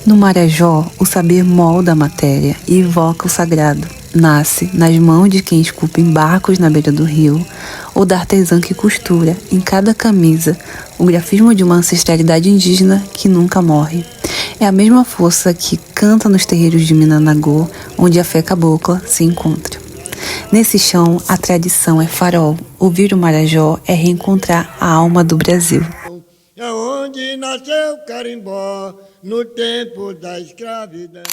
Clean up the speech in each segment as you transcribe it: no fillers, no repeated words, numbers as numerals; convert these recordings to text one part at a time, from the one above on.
No Marajó, o saber molda a matéria e evoca o sagrado. Nasce nas mãos de quem esculpe em barcos na beira do rio ou da artesã que costura, em cada camisa, o grafismo de uma ancestralidade indígena que nunca morre. É a mesma força que canta nos terreiros de Minanagô, onde a fé cabocla se encontra. Nesse chão, a tradição é farol. Ouvir o Marajó é reencontrar a alma do Brasil. É onde nasceu o carimbó, no tempo da escravidão.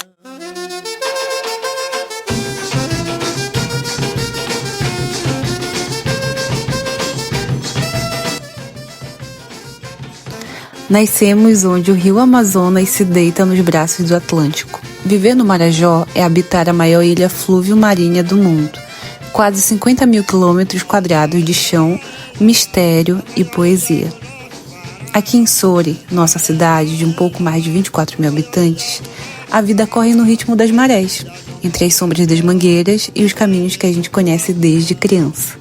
Nascemos onde o rio Amazonas se deita nos braços do Atlântico. Viver no Marajó é habitar a maior ilha fluvio-marinha do mundo. Quase 50 mil quilômetros quadrados de chão, mistério e poesia. Aqui em Soure, nossa cidade de um pouco mais de 24 mil habitantes, a vida corre no ritmo das marés, entre as sombras das mangueiras e os caminhos que a gente conhece desde criança.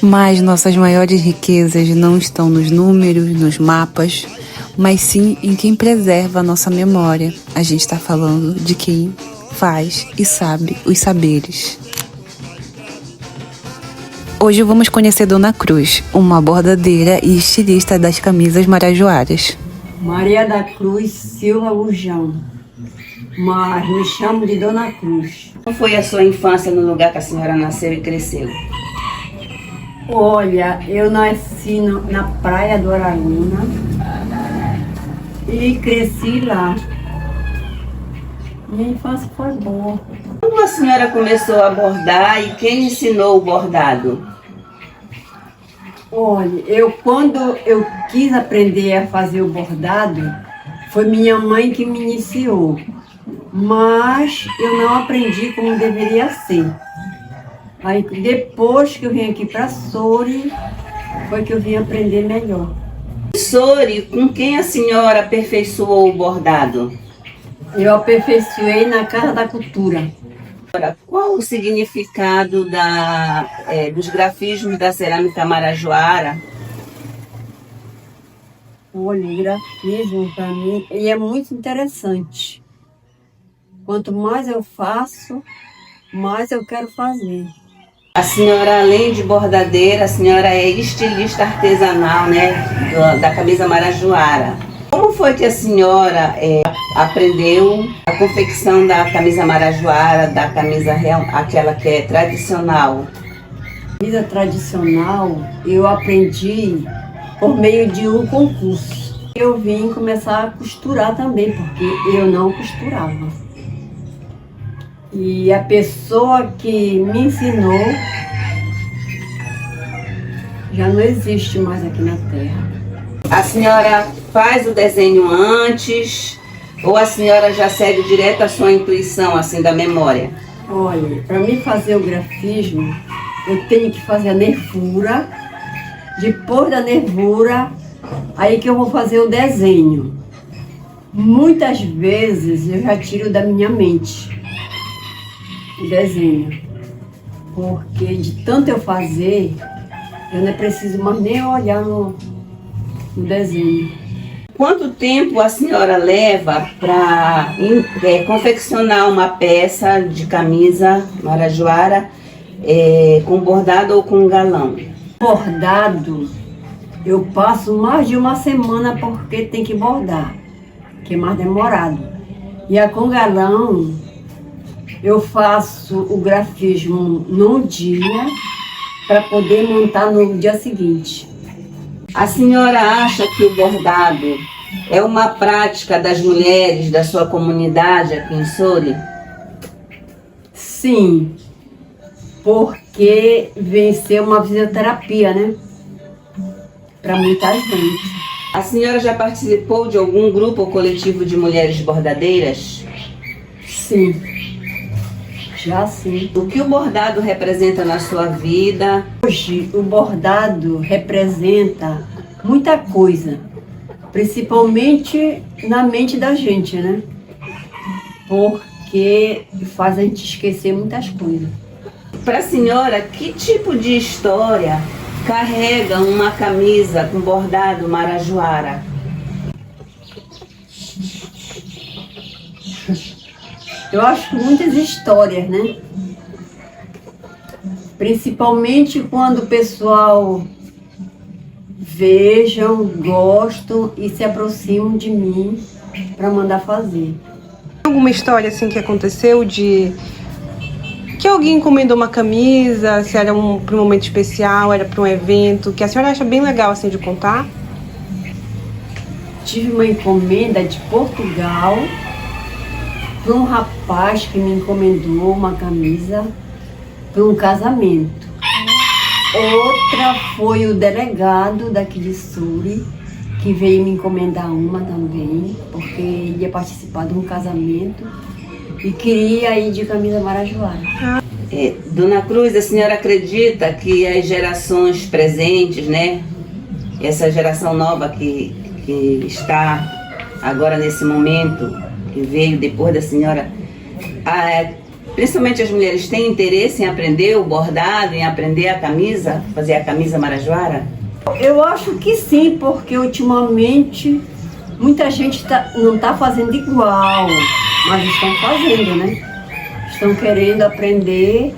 Mas nossas maiores riquezas não estão nos números, nos mapas, mas sim em quem preserva a nossa memória. A gente está falando de quem faz e sabe os saberes. Hoje vamos conhecer Dona Cruz, uma bordadeira e estilista das camisas marajoaras. Maria da Cruz Silva Bujão, mas me chamo de Dona Cruz. Como foi a sua infância no lugar que a senhora nasceu e cresceu? Olha, eu nasci na praia do Araruna e cresci lá. Minha infância foi boa. Como a senhora começou a bordar e quem ensinou o bordado? Olha, quando eu quis aprender a fazer o bordado, foi minha mãe que me iniciou. Mas eu não aprendi como deveria ser. Aí depois que eu vim aqui para Soure, foi que eu vim aprender melhor. Soure, com quem a senhora aperfeiçoou o bordado? Eu aperfeiçoei na Casa da Cultura. Qual o significado dos grafismos da cerâmica marajoara? Olha, o grafismo para mim ele é muito interessante. Quanto mais eu faço, mais eu quero fazer. A senhora, além de bordadeira, a senhora é estilista artesanal, né, da camisa marajoara. Como foi que a senhora aprendeu a confecção da camisa marajoara, da camisa real, aquela que é tradicional? Camisa tradicional eu aprendi por meio de um concurso. Eu vim começar a costurar também, porque eu não costurava. E a pessoa que me ensinou já não existe mais aqui na Terra. A senhora faz o desenho antes ou a senhora já segue direto a sua intuição, assim, da memória? Olha, para mim fazer o grafismo, eu tenho que fazer a nervura. Depois da nervura, aí que eu vou fazer o desenho. Muitas vezes eu já tiro da minha mente o desenho, porque de tanto eu fazer, eu não preciso mais nem olhar no desenho. Quanto tempo a senhora leva para confeccionar uma peça de camisa marajoara com bordado ou com galão? Bordado, eu passo mais de uma semana porque tem que bordar, que é mais demorado. E a com galão, eu faço o grafismo num dia para poder montar no dia seguinte. A senhora acha que o bordado é uma prática das mulheres da sua comunidade aqui em Soure? Sim, porque vem ser uma fisioterapia, né? Para muita gente. A senhora já participou de algum grupo ou coletivo de mulheres bordadeiras? Sim, já sim. O que o bordado representa na sua vida? Hoje o bordado representa muita coisa, principalmente na mente da gente, né? Porque faz a gente esquecer muitas coisas. Para a senhora, que tipo de história carrega uma camisa com bordado marajoara? Eu acho que muitas histórias, né? Principalmente quando o pessoal vejam, gostam e se aproximam de mim para mandar fazer. Alguma história assim que aconteceu de que alguém encomendou uma camisa, se era para um momento especial, era para um evento, que a senhora acha bem legal assim de contar? Tive uma encomenda de Portugal para um rapaz que me encomendou uma camisa para um casamento. Outra foi o delegado daqui de Suri, que veio me encomendar uma também, porque ele ia participar de um casamento e queria ir de camisa marajoara. Dona Cruz, a senhora acredita que as gerações presentes, né? Essa geração nova que está agora nesse momento, que veio depois da senhora, principalmente as mulheres, têm interesse em aprender o bordado, em aprender a camisa, fazer a camisa marajoara? Eu acho que sim, porque ultimamente muita gente não está fazendo igual, mas estão fazendo, né? Estão querendo aprender.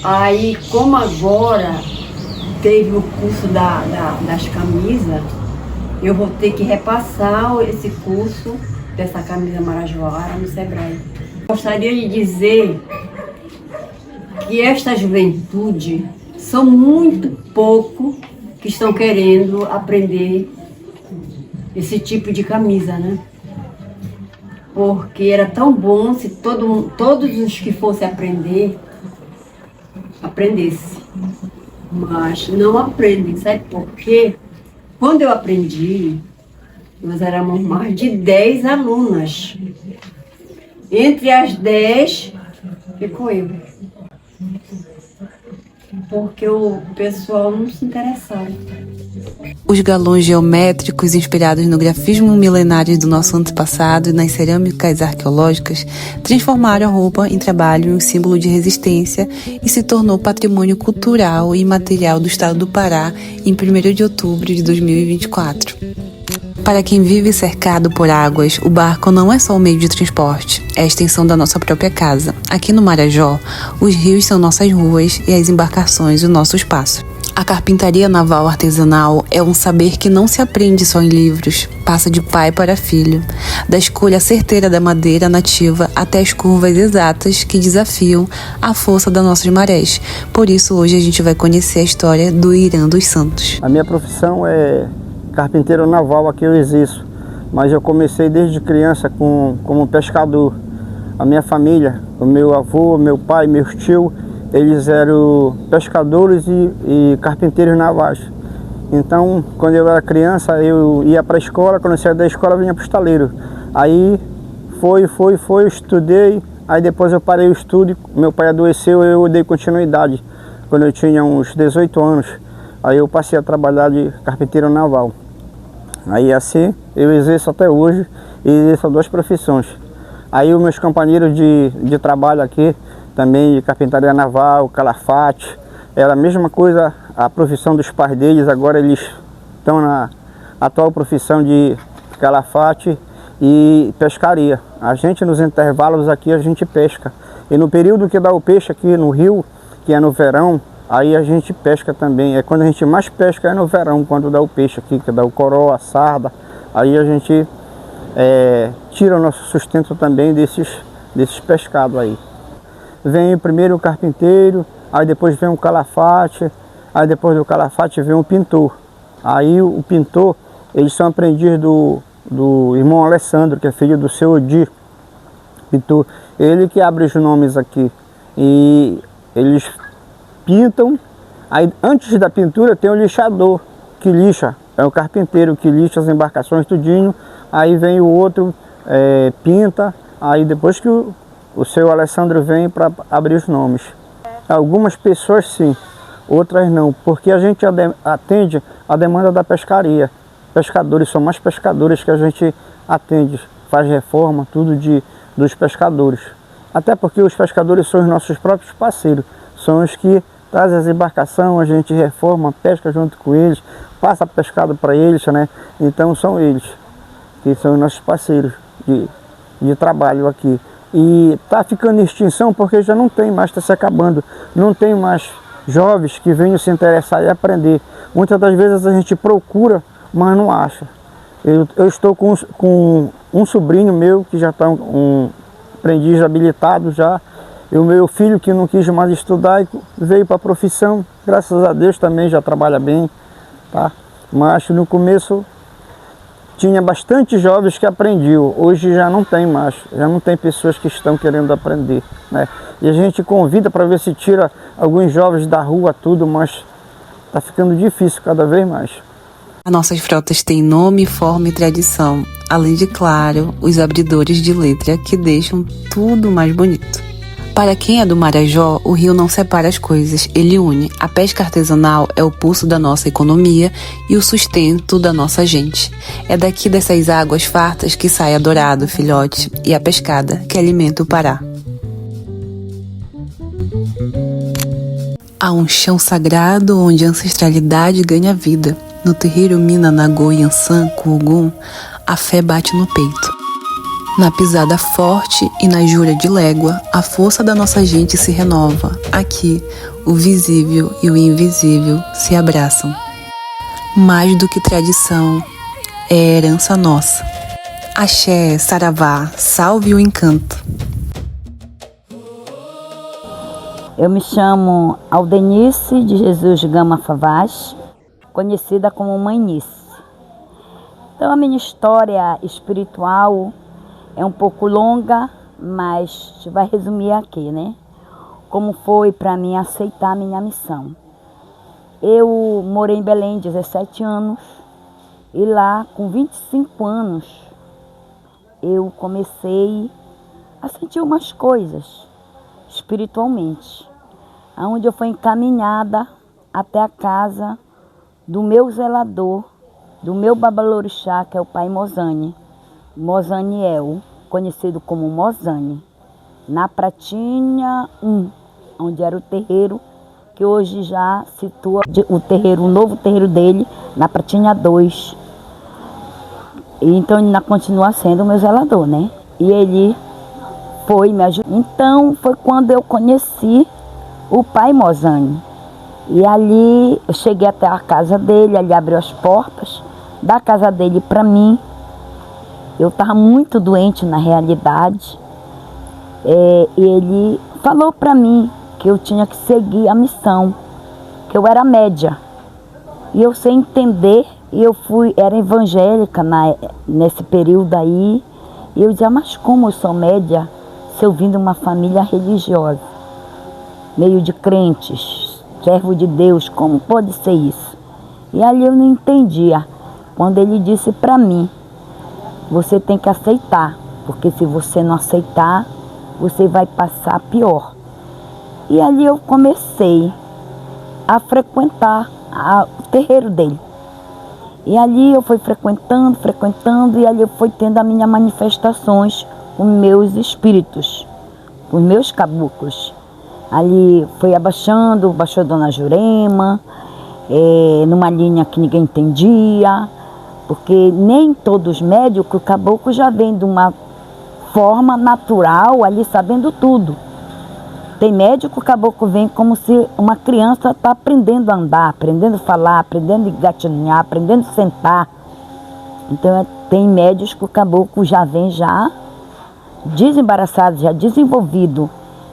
Aí, como agora teve o curso das camisas, eu vou ter que repassar esse curso dessa camisa marajoara no Sebrae. Gostaria de dizer que esta juventude são muito pouco que estão querendo aprender esse tipo de camisa, né? Porque era tão bom se todos os que fossem aprender, aprendesse. Mas não aprendem, sabe por quê? Quando eu aprendi, nós éramos mais de 10 alunas. Entre as 10, ficou eu. Porque o pessoal não se interessava. Os galões geométricos inspirados no grafismo milenário do nosso antepassado e nas cerâmicas arqueológicas transformaram a roupa em trabalho e um símbolo de resistência e se tornou patrimônio cultural e imaterial do estado do Pará em 1º de outubro de 2024. Para quem vive cercado por águas, o barco não é só um meio de transporte, é a extensão da nossa própria casa. Aqui no Marajó, os rios são nossas ruas e as embarcações o nosso espaço. A carpintaria naval artesanal é um saber que não se aprende só em livros, passa de pai para filho, da escolha certeira da madeira nativa até as curvas exatas que desafiam a força das nossas marés. Por isso, hoje a gente vai conhecer a história do Irã dos Santos. A minha profissão é carpinteiro naval, aqui eu exerço, mas eu comecei desde criança como pescador. A minha família, o meu avô, meu pai, meus tios, eles eram pescadores e carpinteiros navais. Então, quando eu era criança, eu ia para a escola, quando eu saía da escola, eu vinha para o estaleiro. Aí eu estudei, aí depois eu parei o estudo, meu pai adoeceu e eu dei continuidade. Quando eu tinha uns 18 anos, aí eu passei a trabalhar de carpinteiro naval. Aí assim, eu exerço até hoje e exerço 2 profissões. Aí os meus companheiros de trabalho aqui, também de carpintaria naval, calafate, era a mesma coisa, a profissão dos pais deles, agora eles estão na atual profissão de calafate e pescaria. A gente nos intervalos aqui a gente pesca. E no período que dá o peixe aqui no rio, que é no verão, aí a gente pesca também. É quando a gente mais pesca é no verão, quando dá o peixe aqui, que dá o coró, a sarda. Aí a gente tira o nosso sustento também desses pescados aí. Vem primeiro o carpinteiro, aí depois vem o calafate, aí depois do calafate vem o pintor. Aí o pintor, eles são aprendiz do irmão Alessandro, que é filho do seu Odir, pintor. Ele que abre os nomes aqui. E eles pintam, aí antes da pintura tem o lixador, que lixa, é o carpinteiro que lixa as embarcações tudinho, aí vem o outro, pinta, aí depois que o seu Alessandro vem para abrir os nomes. Algumas pessoas sim, outras não, porque a gente atende a demanda da pescaria. Pescadores, são mais pescadores que a gente atende, faz reforma, tudo dos pescadores. Até porque os pescadores são os nossos próprios parceiros, são os que trazem as embarcações, a gente reforma, pesca junto com eles, passa pescado para eles, né? Então são eles que são os nossos parceiros de trabalho aqui. E está ficando em extinção porque já não tem mais, está se acabando. Não tem mais jovens que venham se interessar e aprender. Muitas das vezes a gente procura, mas não acha. Eu estou com um sobrinho meu que já está um aprendiz habilitado já. E o meu filho que não quis mais estudar e veio para a profissão. Graças a Deus também já trabalha bem, tá? Mas no começo tinha bastante jovens que aprendiam, hoje já não tem mais, já não tem pessoas que estão querendo aprender, né? E a gente convida para ver se tira alguns jovens da rua, tudo, mas está ficando difícil cada vez mais. As nossas frotas têm nome, forma e tradição, além de, claro, os abridores de letra que deixam tudo mais bonito. Para quem é do Marajó, o rio não separa as coisas, ele une. A pesca artesanal é o pulso da nossa economia e o sustento da nossa gente. É daqui dessas águas fartas que sai a dourado, filhote, e a pescada, que alimenta o Pará. Há um chão sagrado onde a ancestralidade ganha vida. No terreiro Mina Nagô Yansan Ogum, a fé bate no peito. Na pisada forte e na jura de légua, a força da nossa gente se renova. Aqui, o visível e o invisível se abraçam. Mais do que tradição, é herança nossa. Axé, saravá, salve o encanto. Eu me chamo Aldenice de Jesus Gama Favaz, conhecida como Mãe Nice. Então a minha história espiritual é um pouco longa, mas a gente vai resumir aqui, né? Como foi para mim aceitar a minha missão. Eu morei em Belém 17 anos e lá com 25 anos eu comecei a sentir umas coisas espiritualmente, onde eu fui encaminhada até a casa do meu zelador, do meu babalorixá, que é o pai Mozane. Mozaniel, conhecido como Mozane, na Pratinha 1, onde era o terreiro, que hoje já situa o novo terreiro dele, na Pratinha 2. E então ele ainda continua sendo o meu zelador, né? E ele foi me ajudar. Então foi quando eu conheci o pai Mozane. E ali eu cheguei até a casa dele, ele abriu as portas da casa dele para mim. Eu estava muito doente na realidade, e ele falou para mim que eu tinha que seguir a missão, que eu era média. E eu sei entender, e era evangélica nesse período aí, e eu dizia, mas como eu sou média se eu vim de uma família religiosa, meio de crentes, servo de Deus, como pode ser isso? E ali eu não entendia, quando ele disse para mim, você tem que aceitar, porque se você não aceitar, você vai passar pior. E ali eu comecei a frequentar o terreiro dele. E ali eu fui frequentando, e ali eu fui tendo as minhas manifestações com meus espíritos, com meus caboclos. Ali foi baixou Dona Jurema, numa linha que ninguém entendia, porque nem todos os médicos, o caboclo já vem de uma forma natural, ali sabendo tudo. Tem médico, o caboclo vem como se uma criança está aprendendo a andar, aprendendo a falar, aprendendo a gatinhar, aprendendo a sentar. Então tem médicos que o caboclo já vem já desembaraçado, já desenvolvido.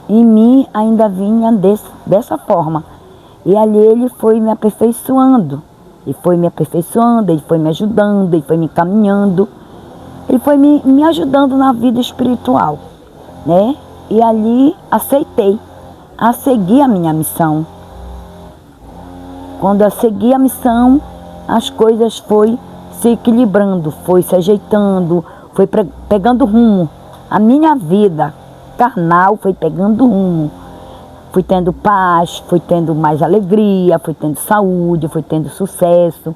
Em mim ainda vinha dessa forma. E ali ele foi me aperfeiçoando. Ele foi me aperfeiçoando, ele foi me ajudando, ele foi me encaminhando. Ele foi me ajudando na vida espiritual, né? E ali aceitei a seguir a minha missão. Quando eu segui a missão, as coisas foi se equilibrando, foi se ajeitando, foi pegando rumo. A minha vida carnal foi pegando rumo. Fui tendo paz, fui tendo mais alegria, fui tendo saúde, fui tendo sucesso,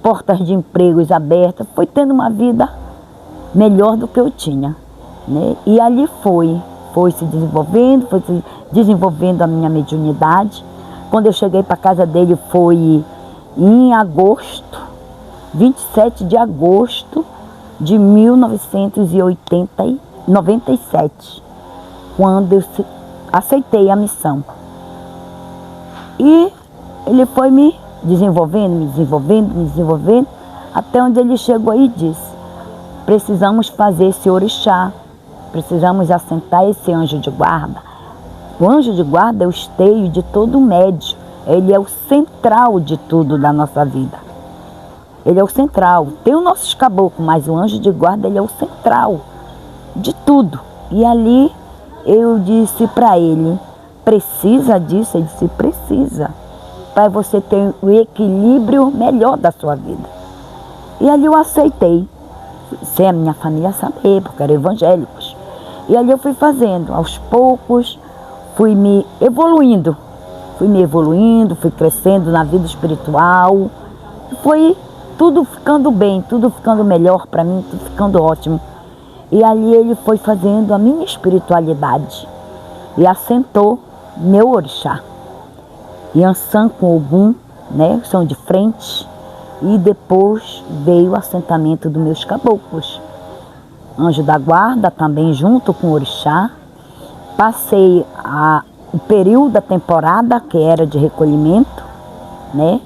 portas de empregos abertas, fui tendo uma vida melhor do que eu tinha, né? E ali foi se desenvolvendo a minha mediunidade. Quando eu cheguei para a casa dele foi em agosto, 27 de agosto de 1986. 97, quando eu aceitei a missão. E ele foi me desenvolvendo, até onde ele chegou e disse: precisamos fazer esse orixá, precisamos assentar esse anjo de guarda. O anjo de guarda é o esteio de todo médium, ele é o central de tudo da nossa vida. Ele é o central, tem os nossos caboclos, mas o anjo de guarda ele é o central de tudo. E ali eu disse para ele: precisa disso? Ele disse: precisa, para você ter o equilíbrio melhor da sua vida. E ali eu aceitei, sem a minha família saber, porque eram evangélicos. E ali eu fui fazendo, aos poucos, fui me evoluindo, fui crescendo na vida espiritual. Foi tudo ficando bem, tudo ficando melhor para mim, tudo ficando ótimo. E ali ele foi fazendo a minha espiritualidade e assentou meu orixá. Yansan com Ogum, né, são de frente. E depois veio o assentamento dos meus caboclos. Anjo da guarda também junto com o orixá. Passei o período da temporada, que era de recolhimento, né?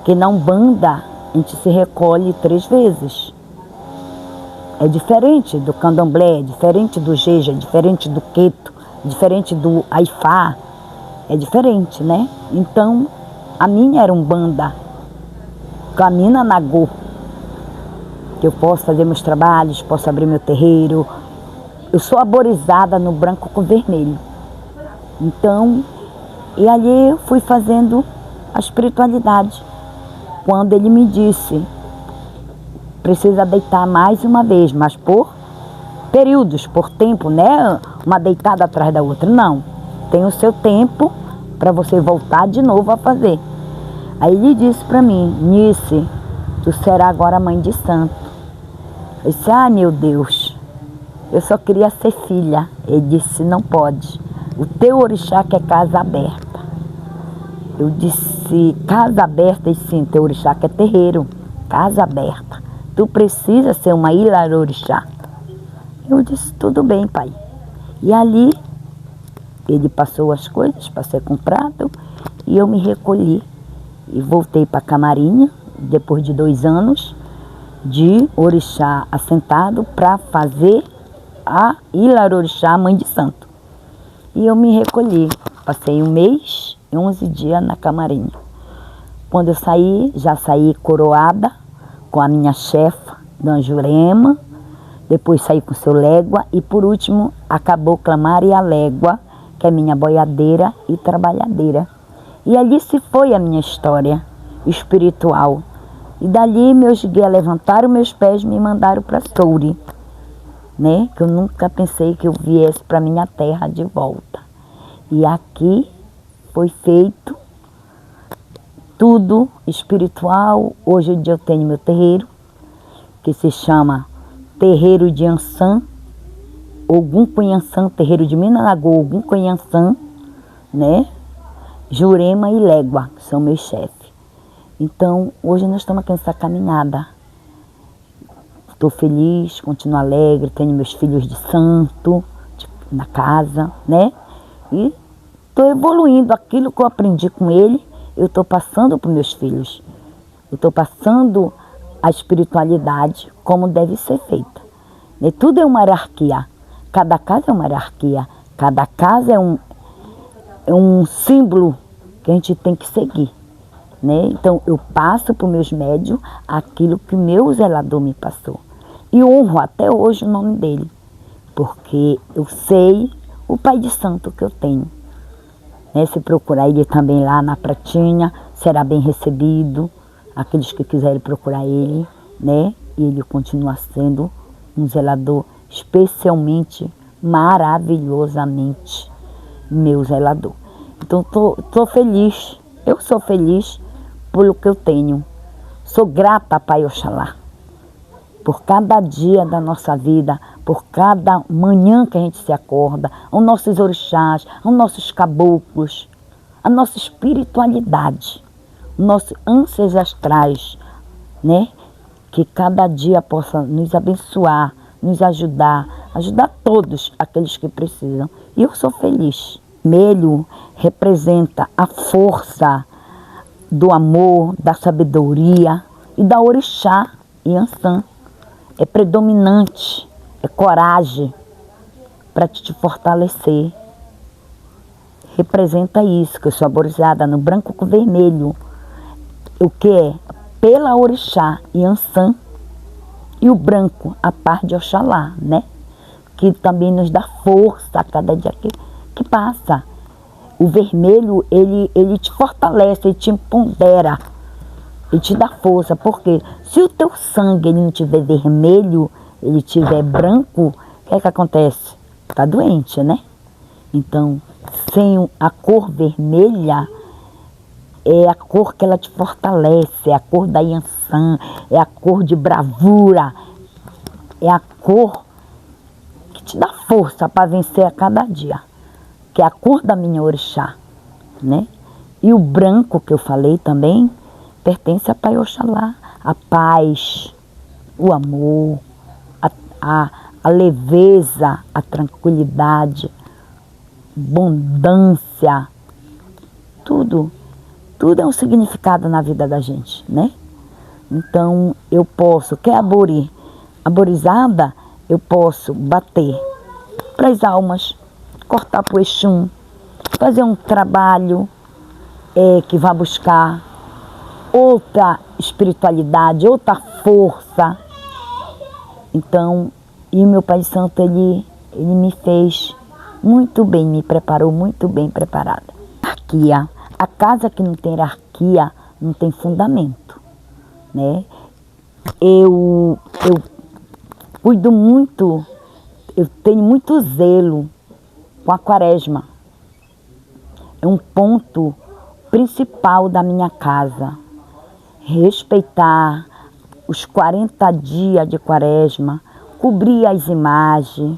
Que na Umbanda a gente se recolhe 3 vezes. É diferente do candomblé, é diferente do jeje, é diferente do queto, é diferente do aifá, é diferente, né? Então, a minha era Umbanda, Camina Nagô, que eu posso fazer meus trabalhos, posso abrir meu terreiro. Eu sou arborizada no branco com vermelho. Então, e ali eu fui fazendo a espiritualidade. Quando ele me disse: precisa deitar mais uma vez, mas por períodos, por tempo, né? Uma deitada atrás da outra. Não, tem o seu tempo para você voltar de novo a fazer. Aí ele disse para mim: Nice, tu será agora mãe de santo. Eu disse: ah, meu Deus, eu só queria ser filha. Ele disse: não pode, o teu orixá quer casa aberta. Eu disse: casa aberta? E sim, teu orixá quer terreiro, casa aberta. Tu precisa ser uma Ilarorixá. Eu disse: tudo bem, pai. E ali, ele passou as coisas para ser comprado e eu me recolhi. E voltei para Camarinha, depois de 2 anos de orixá assentado, para fazer a Ilarorixá, mãe de santo. E eu me recolhi. Passei 1 mês e 11 dias na Camarinha. Quando eu saí, já saí coroada com a minha chefa, Dona Jurema. Depois saí com o seu Légua. E por último, a Cabocla Maria Légua, que é minha boiadeira e trabalhadeira. E ali se foi a minha história espiritual. E dali meus guias levantaram meus pés e me mandaram para Souri, né? Que eu nunca pensei que eu viesse para minha terra de volta. E aqui foi feito tudo espiritual. Hoje em dia eu tenho meu terreiro, que se chama Terreiro de Yansan, Ogum Conhansan, Terreiro de Minanagô, Ogum Conhansan, né? Jurema e Légua, que são meus chefes. Então, hoje nós estamos aqui nessa caminhada. Estou feliz, continuo alegre, tenho meus filhos de santo na casa, né? E estou evoluindo aquilo que eu aprendi com ele, eu estou passando para os meus filhos. Eu estou passando a espiritualidade como deve ser feita. E tudo é uma hierarquia. Cada casa é uma hierarquia. Cada casa é um símbolo que a gente tem que seguir, né? Então, eu passo para os meus médios aquilo que o meu zelador me passou. E honro até hoje o nome dele, porque eu sei o pai de santo que eu tenho. Né? Se procurar ele também lá na Pratinha, será bem recebido. Aqueles que quiserem procurar ele, né? E ele continua sendo um zelador especialmente, maravilhosamente meu zelador. Então, tô feliz, eu sou feliz pelo que eu tenho. Sou grata, Pai Oxalá, por cada dia da nossa vida, por cada manhã que a gente se acorda, aos nossos orixás, aos nossos caboclos, a nossa espiritualidade, nossos ancestrais, né? Que cada dia possa nos abençoar, nos ajudar ajudar todos aqueles que precisam. E eu sou feliz. Vermelho representa a força do amor, da sabedoria e da orixá Yansan. É predominante, é coragem para te fortalecer. Representa isso, que eu sou aborizada no branco com vermelho. O que é? Pela orixá Yansan. E o branco, a par de Oxalá, né? Que também nos dá força a cada dia que passa. O vermelho, ele te fortalece, ele te empodera, ele te dá força. Porque se o teu sangue ele não tiver vermelho, ele tiver branco, o que acontece? Tá doente, né? Então, sem a cor vermelha, é a cor que ela te fortalece, é a cor da Yansan, é a cor de bravura, é a cor que te dá força para vencer a cada dia, que é a cor da minha orixá, né? E o branco que eu falei também pertence a Pai Oxalá, a paz, o amor, a leveza, a tranquilidade, abundância, tudo é um significado na vida da gente, né? Então eu posso, quer aborizada, eu posso bater para as almas, cortar para o Exum, fazer um trabalho que vai buscar outra espiritualidade, outra força. Então, e o meu Pai Santo, ele me fez muito bem, me preparou muito bem preparada. Hierarquia. A casa que não tem hierarquia não tem fundamento, né? Eu cuido muito, eu tenho muito zelo com a quaresma. É um ponto principal da minha casa. Respeitar os 40 dias de quaresma, cobrir as imagens,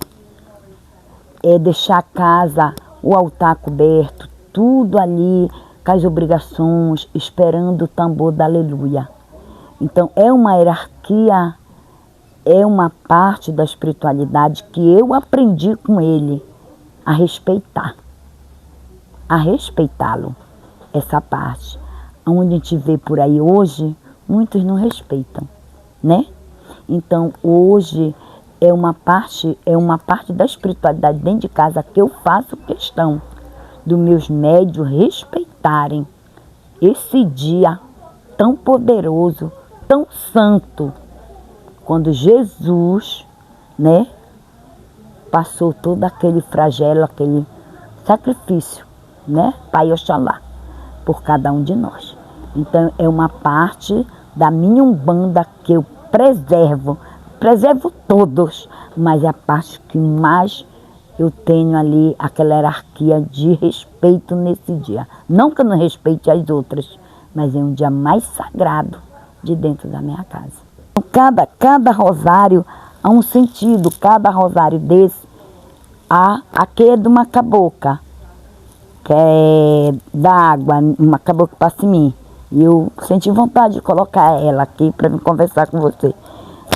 deixar a casa, o altar coberto, tudo ali com as obrigações, esperando o tambor da aleluia. Então é uma hierarquia, é uma parte da espiritualidade que eu aprendi com ele a respeitar, a respeitá-lo, essa parte. Onde a gente vê por aí hoje, muitos não respeitam, né? Então hoje é uma parte da espiritualidade dentro de casa que eu faço questão dos meus médios respeitarem esse dia tão poderoso, tão santo, quando Jesus, né, passou todo aquele flagelo, aquele sacrifício, né, Pai Oxalá, por cada um de nós. Então é uma parte da minha Umbanda que eu preservo todos, mas é a parte que mais eu tenho ali aquela hierarquia de respeito nesse dia. Não que eu não respeite as outras, mas é um dia mais sagrado de dentro da minha casa. Cada rosário há um sentido, cada rosário desse, aqui é de uma cabocla, que é da água, uma cabocla passa em mim. E eu senti vontade de colocar ela aqui para me conversar com você.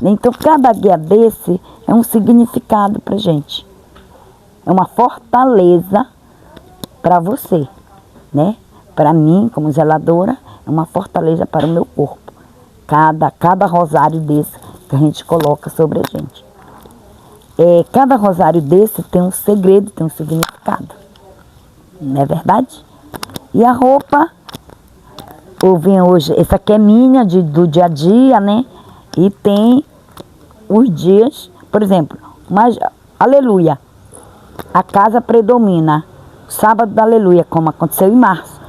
Então cada guia desse é um significado para gente. É uma fortaleza para você, né? Para mim, como zeladora, é uma fortaleza para o meu corpo. Cada rosário desse que a gente coloca sobre a gente. Cada rosário desse tem um segredo, tem um significado. Não é verdade? E a roupa, eu vim hoje, essa aqui é minha, do dia a dia, né? E tem os dias, por exemplo, mas aleluia. A casa predomina. Sábado da aleluia, como aconteceu em março.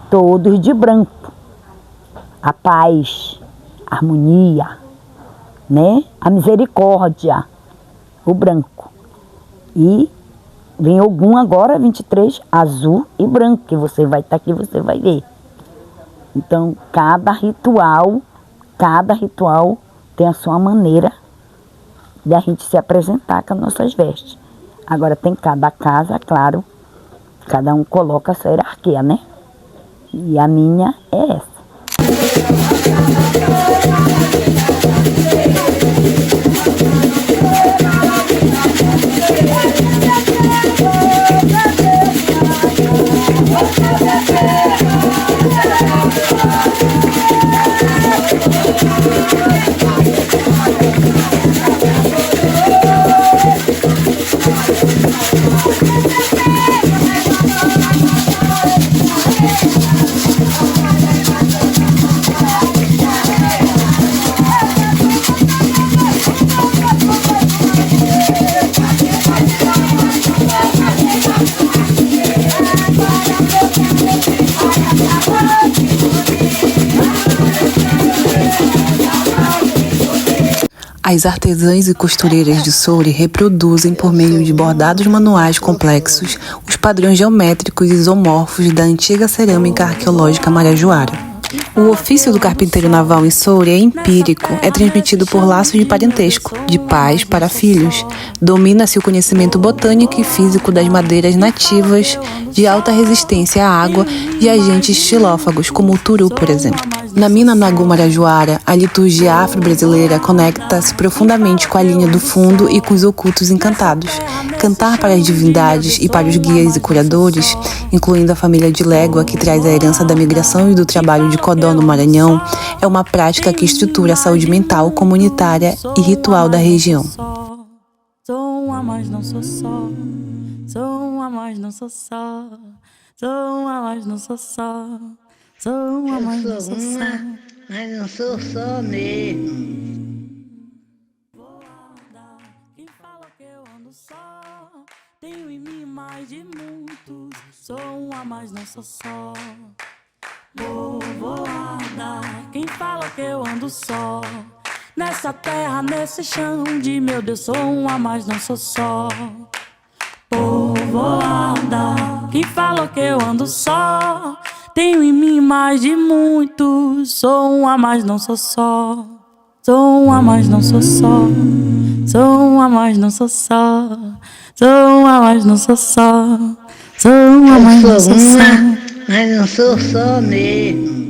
Todos de branco. A paz, a harmonia, né? A misericórdia. O branco. E vem Ogum agora, 23, azul e branco, que você vai estar aqui, você vai ver. Então, cada ritual tem a sua maneira de a gente se apresentar com as nossas vestes. Agora tem cada casa, claro, cada um coloca a sua hierarquia, né? E a minha é essa. As artesãs e costureiras de Soure reproduzem, por meio de bordados manuais complexos, os padrões geométricos isomorfos da antiga cerâmica arqueológica marajoara. O ofício do carpinteiro naval em Soure é empírico, é transmitido por laços de parentesco, de pais para filhos. Domina-se o conhecimento botânico e físico das madeiras nativas de alta resistência à água e agentes xilófagos, como o turu, por exemplo. Na mina Nagô Marajoara, a liturgia afro-brasileira conecta-se profundamente com a linha do fundo e com os ocultos encantados. Cantar para as divindades e para os guias e curadores, incluindo a família de Légua, que traz a herança da migração e do trabalho de Codó no Maranhão, é uma prática que estrutura a saúde mental, comunitária e ritual da região. Sou uma, mas não sou só. Sou uma, mas não sou só. Sou uma, mas não sou só. Sou uma, mas não sou só. Mas não sou só mesmo. Quem fala que eu ando só, tenho em mim mais de muitos. Sou uma, mas não sou só. Povoada, quem fala que eu ando só, nessa terra, nesse chão de meu Deus, sou uma, mas não sou só. Povoada, quem fala que eu ando só, tenho em mim mais de muitos. Sou uma, mas não sou só. Sou uma, mas não sou só. Sou uma, mas não sou só. Sou uma, mas não sou só. Sou uma, mas não sou só. Mas não sou só mesmo.